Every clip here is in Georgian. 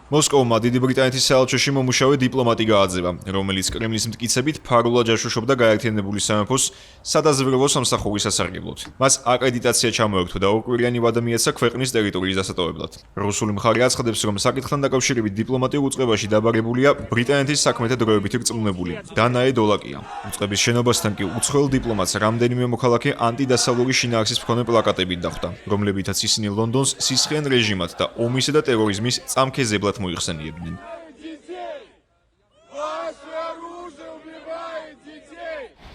მოსკოვმა დიდი ბრიტანეთის საელჩოში მომუშავე დიპლომატი გააძევა, რომელიც კრემლის მტკიცებით ფარულად ჯაშუშობდა გაერთიანებული სამეფოს სადაზვერვო სამსახურის სასარგებლოდ. მას აკრედიტაცია ჩამოერთვა და ორკვირიანი ვადა მიეცა ქვეყნის ტერიტორიის დასატოვებლად. რუსული მხარე აცხადებს, რომ საკითხთან დაკავშირებით დიპლომატიურ უწყებაში დაბარებულია ბრიტანეთის საქმეთა დროებითი რწმუნებული დანაე დოლაკია. უწყების შენობასთან კი უცხოელ დიპლომატს რამდენიმე მოქალაქე ანტიდასავლური შინაარსის მქონე პლაკატებით დახვდა, რომლებითაც ისინი ლონდონს სისხლიან რეჟიმად და ომისა და ტერორიზმის წამქეზებლად მოიხსენიებდნენ.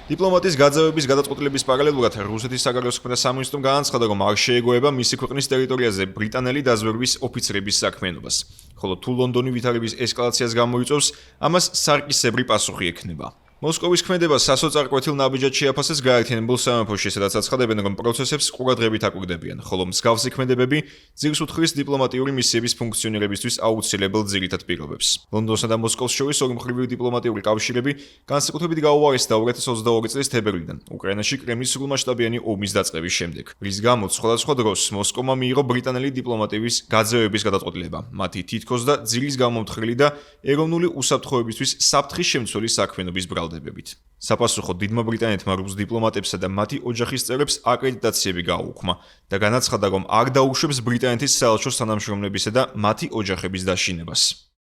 დიპლომატის გაძევების გადაწყვეტილების პარალელურად რუსეთის საგარეო საქმეთა სამინისტრომ განაცხადა, რომ არ შეეგოება მისი ქვეყნის ტერიტორიაზე ბრიტანელი დაზვერვის ოფიცრების საქმიანობას, ხოლო თუ ლონდონი ვითარების ესკალაციას გამოიწვევს, ამას სარკისებრი პასუხი ექნება. მოსკოვის ქმედება სასოწარკვეთილ ნაბიჯად შეაფასეს გაერთიანებულ სამეფოში, სადაც აცხადებენ, რომ პროცესებს ყურადღებით აკვირდებიან, ხოლო მსგავსი ქმედებები ძირს უთხრის დიპლომატიური მისიების ფუნქციონირებისთვის აუცილებელ ძირითად პირობებს. ლონდონსა და მოსკოვს შორის ორმხრივი დიპლომატიური კავშირები განსაკუთრებით გაუარესდა 2022 წლის თებერვლიდან, უკრაინაში კრემლის სრულმასშტაბიანი ომის დაწყების შემდეგ, რის გამოც სხვადასხვა დროს მოსკოვმა მიიღო ბრიტანელი დიპლომატების გაძევების გადაწყვეტილება, მათი თითქოს და ძილის გამომთხრილი და ეროვნული უსაფრთხოებისთვის საფრთხის შემცველი საქმიანობის ბრალდებებით. საპასუხოდ დიდმა ბრიტანეთმა რუს დიპლომატებსა და მათი ოჯახის წევრებს აკრედიტაციები გააუქმა და განაცხადა, რომ არ დაუშვებს ბრიტანეთის საელჩოს თანამშრომლებისა და მათი ოჯახების დაშინებას.